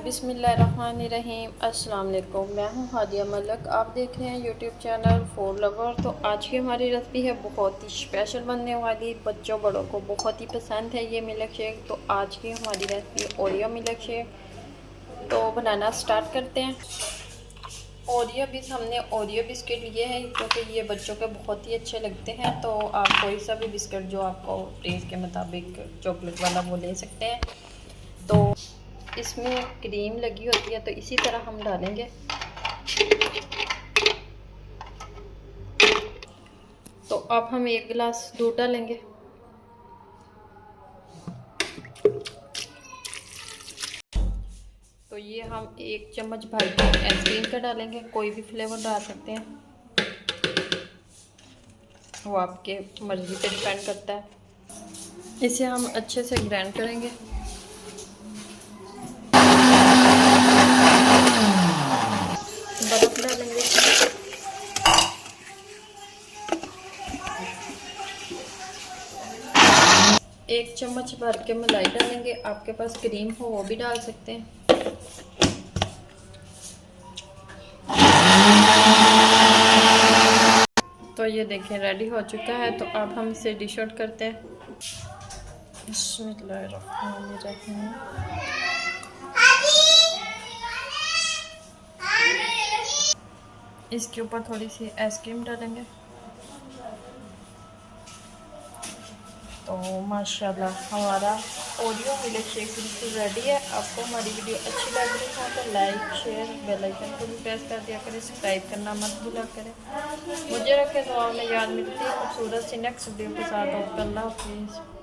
बिस्मिल्लाहिर्रहमानिर्रहीम। अस्सलाम वालेकुम। मैं हूँ हादिया मलक, आप देख रहे हैं यूट्यूब चैनल फूड लवर। तो आज की हमारी रेसिपी है बहुत ही स्पेशल बनने वाली, बच्चों बड़ों को बहुत ही पसंद है ये मिल्क शेक। तो आज की हमारी रेसिपी ओरियो मिल्क शेक। तो बनाना स्टार्ट करते हैं। हमने ओरियो बिस्किट लिए हैं क्योंकि ये बच्चों के बहुत ही अच्छे लगते हैं। तो आप कोई सा भी बिस्किट जो आपको टेस्ट के मुताबिक चॉकलेट वाला वो ले सकते हैं। तो इसमें क्रीम लगी होती है तो इसी तरह हम डालेंगे। तो अब हम 1 गिलास दूध डालेंगे। तो ये हम 1 चम्मच भर के आइसक्रीम का डालेंगे, कोई भी फ्लेवर डाल सकते हैं, वो आपके मर्ज़ी पे डिपेंड करता है। इसे हम अच्छे से ग्राइंड करेंगे। बर्फ़ डालेंगे। 1 चम्मच भर के मलाई डालेंगे, आपके पास क्रीम हो वो भी डाल सकते हैं। तो ये देखें रेडी हो चुका है। तो अब हम इसे डिश आउट करते हैं। बिस्मिल्लाहिर्रहमानिर्रहीम। इसके ऊपर थोड़ी सी आइसक्रीम डालेंगे। तो माशाल्लाह हमारा ओरियो मिल्क शेक बिल्कुल रेडी है। आपको हमारी वीडियो अच्छी लग रही हो तो लाइक शेयर बेल आइकन को भी प्रेस कर दिया करें, सब्सक्राइब करना मत भूला करें। मुझे रखें तो आपने याद मिलती है खूबसूरत सी नेक्स्ट वीडियो के साथ। अल्लाह हाफिज़।